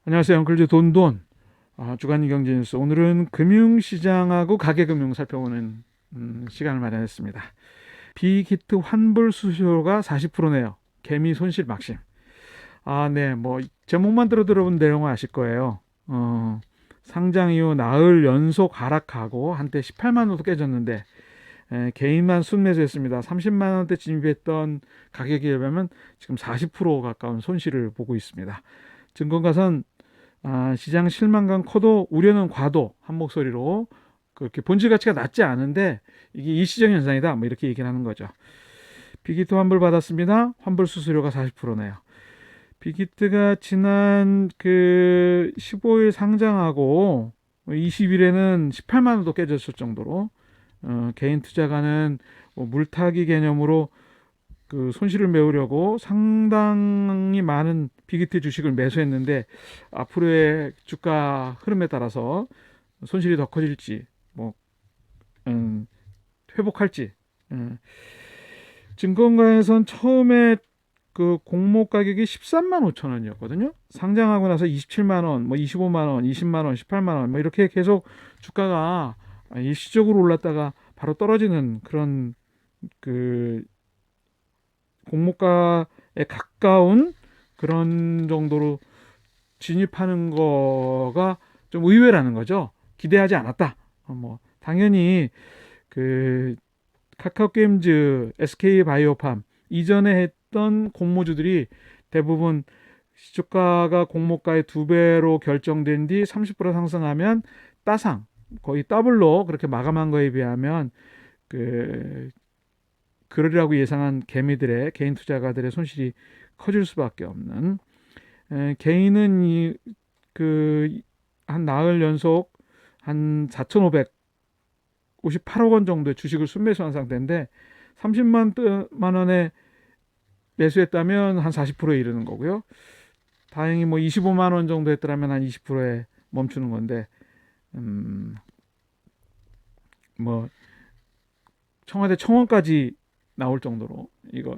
안녕하세요. 엉클즈 돈돈. 주간 경제뉴스. 오늘은 금융시장하고 가계금융 살펴보는 시간을 마련했습니다. 빅히트 환불 수수료가 40%네요. 개미 손실 막심. 네. 제목만 들어본 내용은 아실 거예요. 상장 이후 나흘 연속 하락하고 한때 18만 원도 깨졌는데 개인만 순매수했습니다. 30만 원대 진입했던 가격에 비하면 지금 40% 가까운 손실을 보고 있습니다. 증권가선 시장 실망감 커도 우려는 과도 한 목소리로 그렇게 본질 가치가 낮지 않은데 이게 일시적인 현상이다 뭐 이렇게 얘기를 하는 거죠. 빅히트 환불 받았습니다. 환불 수수료가 40%네요. 빅히트가 지난 15일 상장하고 20일에는 18만 원도 깨졌을 정도로 개인 투자가는 물타기 개념으로 손실을 메우려고 상당히 많은 빅히트 주식을 매수했는데 앞으로의 주가 흐름에 따라서 손실이 더 커질지 회복할지. 증권가에선 처음에 공모 가격이 13만 5천 원이었거든요. 상장하고 나서 27만 원, 25만 원, 20만 원, 18만 원 이렇게 계속 주가가 일시적으로 올랐다가 바로 떨어지는 그런 공모가에 가까운 그런 정도로 진입하는 거가 좀 의외라는 거죠. 기대하지 않았다. 당연히 카카오 게임즈, SK 바이오팜 이전에 했던 공모주들이 대부분 시초가가 공모가의 2배로 결정된 뒤 30% 상승하면 따상 거의 더블로 그렇게 마감한 거에 비하면 그러리라고 예상한 개미들의 개인 투자가들의 손실이 커질 수밖에 없는. 개인은 한 나흘 연속 한 4,558억 원 정도의 주식을 순매수한 상태인데 30만 원에 매수했다면 한 40%에 이르는 거고요. 다행히 25만 원 정도 했더라면 한 20%에 멈추는 건데 청와대 청원까지 나올 정도로 이거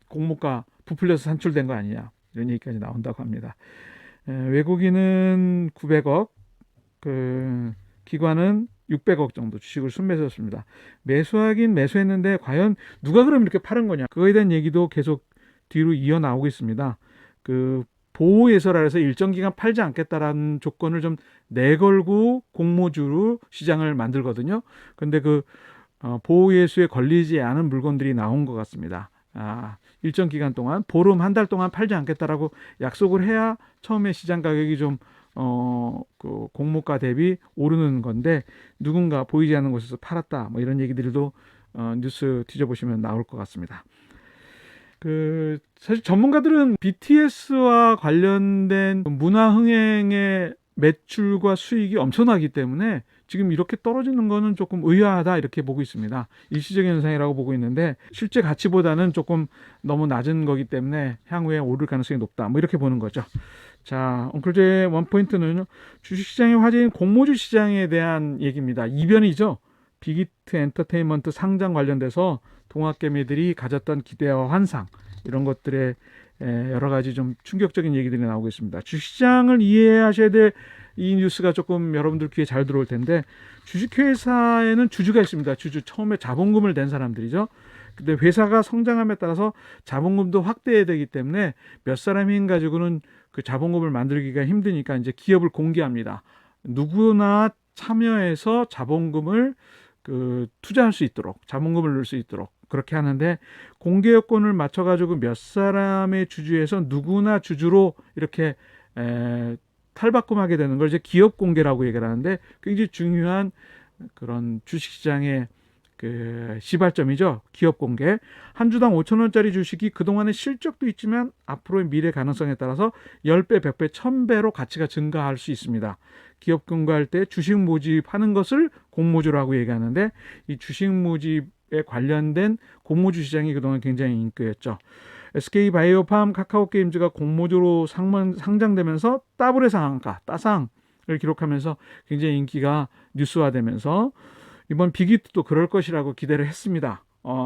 공모가 부풀려서 산출된 거 아니냐 이런 얘기까지 나온다고 합니다. 외국인은 900억, 기관은 600억 정도 주식을 순매수했습니다. 매수하긴 매수했는데 과연 누가 그럼 이렇게 파는 거냐? 그거에 대한 얘기도 계속 뒤로 이어 나오고 있습니다. 보호예설라 해서 일정 기간 팔지 않겠다라는 조건을 좀 내걸고 공모주로 시장을 만들거든요. 근데 보호예수에 걸리지 않은 물건들이 나온 것 같습니다. 일정 기간 동안 보름 한 달 동안 팔지 않겠다라고 약속을 해야 처음에 시장 가격이 좀 공모가 대비 오르는 건데 누군가 보이지 않는 곳에서 팔았다 이런 얘기들도 뉴스 뒤져보시면 나올 것 같습니다. 사실 전문가들은 BTS와 관련된 문화 흥행의 매출과 수익이 엄청나기 때문에 지금 이렇게 떨어지는 거는 조금 의아하다 이렇게 보고 있습니다. 일시적인 현상이라고 보고 있는데 실제 가치보다는 조금 너무 낮은 거기 때문에 향후에 오를 가능성이 높다 이렇게 보는 거죠. 자, 엉클제의 원포인트는 주식시장의 화제인 공모주 시장에 대한 얘기입니다. 이변이죠. 빅히트 엔터테인먼트 상장 관련돼서 동학개미들이 가졌던 기대와 환상 이런 것들에 여러 가지 좀 충격적인 얘기들이 나오고 있습니다. 주식시장을 이해하셔야 될 이 뉴스가 조금 여러분들 귀에 잘 들어올 텐데 주식회사에는 주주가 있습니다. 주주 처음에 자본금을 낸 사람들이죠. 근데 회사가 성장함에 따라서 자본금도 확대해야 되기 때문에 몇 사람 힘 가지고는 자본금을 만들기가 힘드니까 이제 기업을 공개합니다. 누구나 참여해서 자본금을 투자할 수 있도록 자본금을 넣을 수 있도록 그렇게 하는데 공개 요건을 맞춰가지고 몇 사람의 주주에서 누구나 주주로 이렇게 탈바꿈하게 되는 걸 이제 기업 공개라고 얘기를 하는데 굉장히 중요한 그런 주식시장의 시발점이죠. 기업 공개. 한 주당 5,000원짜리 주식이 그동안의 실적도 있지만 앞으로의 미래 가능성에 따라서 10배, 100배, 1000배로 가치가 증가할 수 있습니다. 기업 공개할 때 주식 모집하는 것을 공모주라고 얘기하는데 이 주식 모집에 관련된 공모주 시장이 그동안 굉장히 인기였죠. SK 바이오팜, 카카오 게임즈가 공모주로 상장되면서 더블의 상한가, 따상을 기록하면서 굉장히 인기가 뉴스화되면서 이번 빅히트도 그럴 것이라고 기대를 했습니다.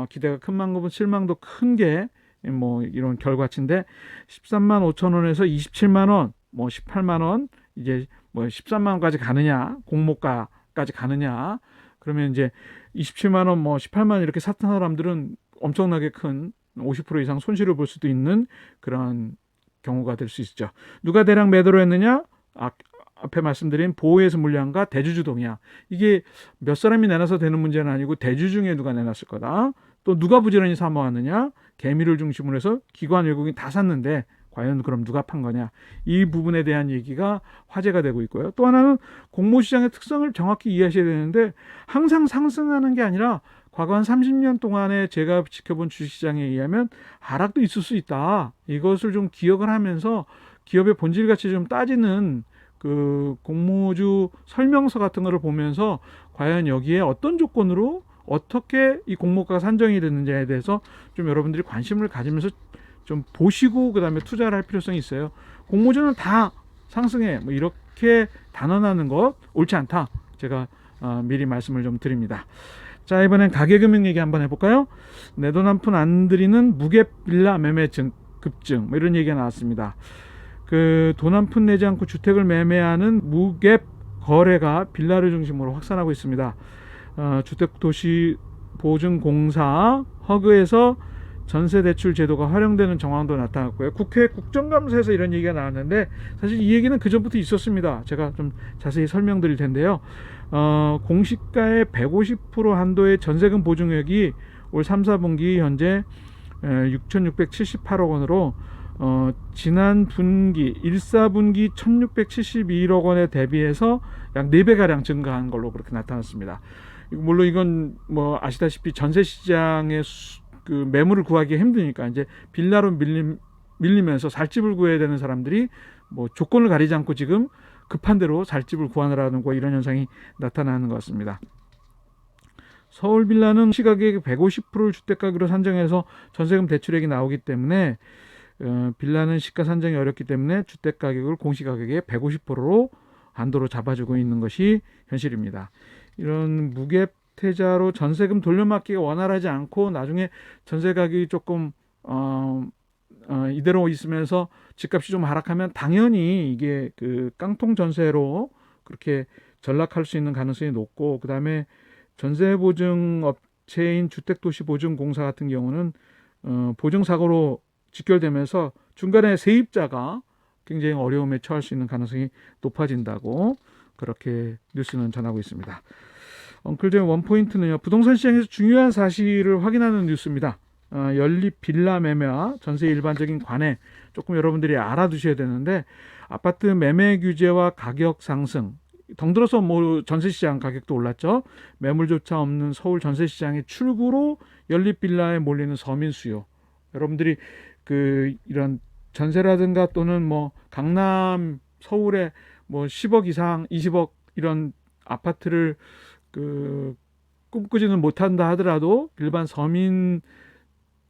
기대가 큰 만큼은 실망도 큰 게 이런 결과치인데 13만 5천 원에서 27만 원 뭐 18만 원, 이제 뭐 13만 원까지 가느냐, 공모가까지 가느냐. 그러면 이제 27만 원, 뭐 18만 원 이렇게 샀던 사람들은 엄청나게 큰 50% 이상 손실을 볼 수도 있는 그런 경우가 될 수 있죠. 누가 대량 매도를 했느냐? 앞에 말씀드린 보호해서 물량과 대주주동의야. 이게 몇 사람이 내놔서 되는 문제는 아니고 대주 중에 누가 내놨을 거다. 또 누가 부지런히 사모하느냐? 개미를 중심으로 해서 기관 외국인 다 샀는데 과연 그럼 누가 판 거냐? 이 부분에 대한 얘기가 화제가 되고 있고요. 또 하나는 공모시장의 특성을 정확히 이해하셔야 되는데 항상 상승하는 게 아니라 과거 한 30년 동안에 제가 지켜본 주식시장에 의하면 하락도 있을 수 있다. 이것을 좀 기억을 하면서 기업의 본질 가치 좀 따지는 그 공모주 설명서 같은 거를 보면서 과연 여기에 어떤 조건으로 어떻게 이 공모가가 산정이 됐는지에 대해서 좀 여러분들이 관심을 가지면서 좀 보시고 그다음에 투자를 할 필요성이 있어요. 공모주는 다 상승해 뭐 이렇게 단언하는 것 옳지 않다. 제가 미리 말씀을 좀 드립니다. 자, 이번엔 가계금융 얘기 한번 해볼까요? 내 돈 한 푼 안 들이는 무갭 빌라 매매 급증 뭐 이런 얘기가 나왔습니다. 그 돈 한 푼 내지 않고 주택을 매매하는 무갭 거래가 빌라를 중심으로 확산하고 있습니다. 주택도시보증공사 허그에서 전세대출 제도가 활용되는 정황도 나타났고요. 국회 국정감사에서 이런 얘기가 나왔는데 사실 이 얘기는 그전부터 있었습니다. 제가 좀 자세히 설명드릴 텐데요. 공시가의 150% 한도의 전세금 보증액이 올 3, 4분기 현재 6,678억 원으로 지난 분기 1, 4분기 1,671억 원에 대비해서 약 4배가량 증가한 걸로 그렇게 나타났습니다. 물론 이건 뭐 아시다시피 전세 시장의 그 매물을 구하기 힘드니까 이제 빌라로 밀리면서 살집을 구해야 되는 사람들이 뭐 조건을 가리지 않고 지금 급한 대로 살집을 구하느라는 거 이런 현상이 나타나는 것 같습니다. 서울 빌라는 시가격의 150%를 주택가격으로 산정해서 전세금 대출액이 나오기 때문에 빌라는 시가 산정이 어렵기 때문에 주택가격을 공시가격의 150%로 한도로 잡아주고 있는 것이 현실입니다. 이런 무갭태자로 전세금 돌려막기가 원활하지 않고 나중에 전세 가격이 조금 이대로 있으면서 집값이 좀 하락하면 당연히 이게 그 깡통 전세로 그렇게 전락할 수 있는 가능성이 높고 그다음에 전세보증 업체인 주택도시보증공사 같은 경우는 보증사고로 직결되면서 중간에 세입자가 굉장히 어려움에 처할 수 있는 가능성이 높아진다고 그렇게 뉴스는 전하고 있습니다. 엉클잼 원포인트는요. 부동산 시장에서 중요한 사실을 확인하는 뉴스입니다. 연립 빌라 매매와 전세 일반적인 관해 조금 여러분들이 알아두셔야 되는데 아파트 매매 규제와 가격 상승 덩들어서 뭐 전세 시장 가격도 올랐죠. 매물조차 없는 서울 전세 시장의 출구로 연립 빌라에 몰리는 서민 수요. 여러분들이 그 이런 전세라든가 또는 뭐 강남 서울에 뭐 10억 이상 20억 이런 아파트를 그 꿈꾸지는 못한다 하더라도 일반 서민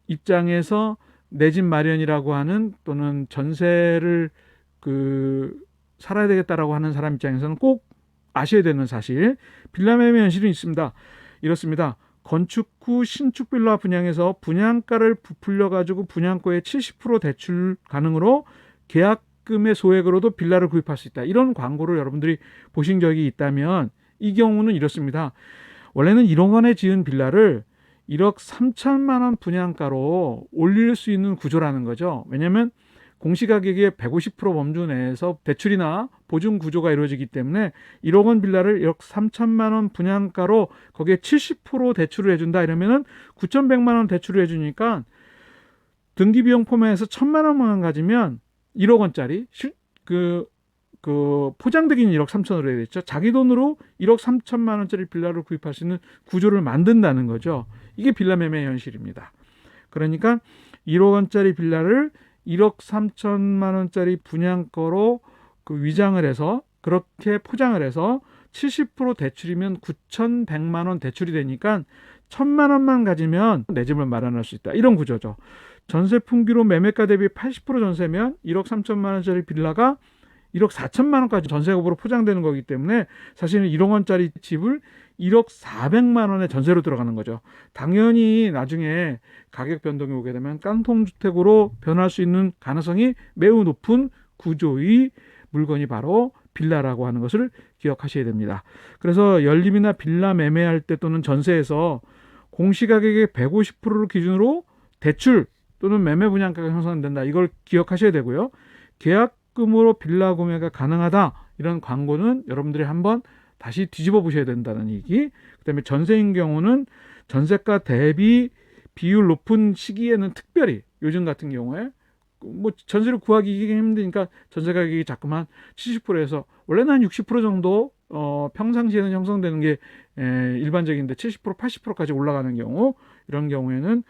입장에서 내 집 마련이라고 하는 또는 전세를 그 살아야 되겠다라고 하는 사람 입장에서는 꼭 아셔야 되는 사실 빌라 매매 현실은 있습니다. 이렇습니다. 건축 후 신축 빌라 분양에서 분양가를 부풀려 가지고 분양가의 70% 대출 가능으로 계약금의 소액으로도 빌라를 구입할 수 있다. 이런 광고를 여러분들이 보신 적이 있다면 이 경우는 이렇습니다. 원래는 1억 원에 지은 빌라를 1억 3천만 원 분양가로 올릴 수 있는 구조라는 거죠. 왜냐하면 공시가격의 150% 범주 내에서 대출이나 보증 구조가 이루어지기 때문에 1억 원 빌라를 1억 3천만 원 분양가로 거기에 70% 대출을 해준다 이러면은 9,100만 원 대출을 해주니까 등기비용 포함해서 1,000만 원만 가지면 1억 원짜리 그 포장되기는 1억 3천으로 해야 되죠. 자기 돈으로 1억 3천만 원짜리 빌라를 구입할 수 있는 구조를 만든다는 거죠. 이게 빌라 매매 현실입니다. 그러니까 1억 원짜리 빌라를 1억 3천만 원짜리 분양가로 그 위장을 해서 그렇게 포장을 해서 70% 대출이면 9,100만 원 대출이 되니까 1,000만 원만 가지면 내 집을 마련할 수 있다. 이런 구조죠. 전세 품귀로 매매가 대비 80% 전세면 1억 3천만 원짜리 빌라가 1억 4천만 원까지 전세금으로 포장되는 거기 때문에 사실은 1억 원짜리 집을 1억 400만 원의 전세로 들어가는 거죠. 당연히 나중에 가격 변동이 오게 되면 깡통주택으로 변할 수 있는 가능성이 매우 높은 구조의 물건이 바로 빌라라고 하는 것을 기억하셔야 됩니다. 그래서 연립이나 빌라 매매할 때 또는 전세에서 공시가격의 150%를 기준으로 대출 또는 매매 분양가가 형성된다. 이걸 기억하셔야 되고요. 계약금으로 빌라 구매가 가능하다. 이런 광고는 여러분들이 한번 다시 뒤집어 보셔야 된다는 얘기. 그다음에 전세인 경우는 전세가 대비 비율 높은 시기에는 특별히 요즘 같은 경우에 뭐 전세를 구하기 힘드니까 전세 가격이 자꾸만 70%에서 원래는 한 60% 정도 평상시에는 형성되는 게 일반적인데 70% 80%까지 올라가는 경우, 이런 경우에는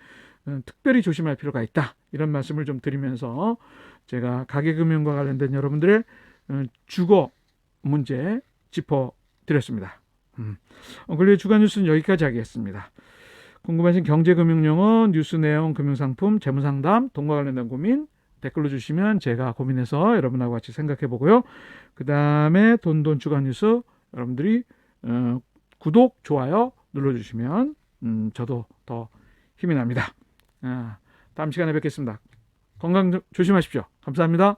특별히 조심할 필요가 있다. 이런 말씀을 좀 드리면서 제가 가계금융과 관련된 여러분들의 주거 문제 짚어드렸습니다. 근래 주간 뉴스는 여기까지 하겠습니다. 궁금하신 경제금융용어, 뉴스 내용, 금융상품, 재무상담, 돈과 관련된 고민 댓글로 주시면 제가 고민해서 여러분하고 같이 생각해 보고요. 그 다음에 돈돈 주간 뉴스 여러분들이 구독, 좋아요 눌러주시면 저도 더 힘이 납니다. 다음 시간에 뵙겠습니다. 건강 조심하십시오. 감사합니다.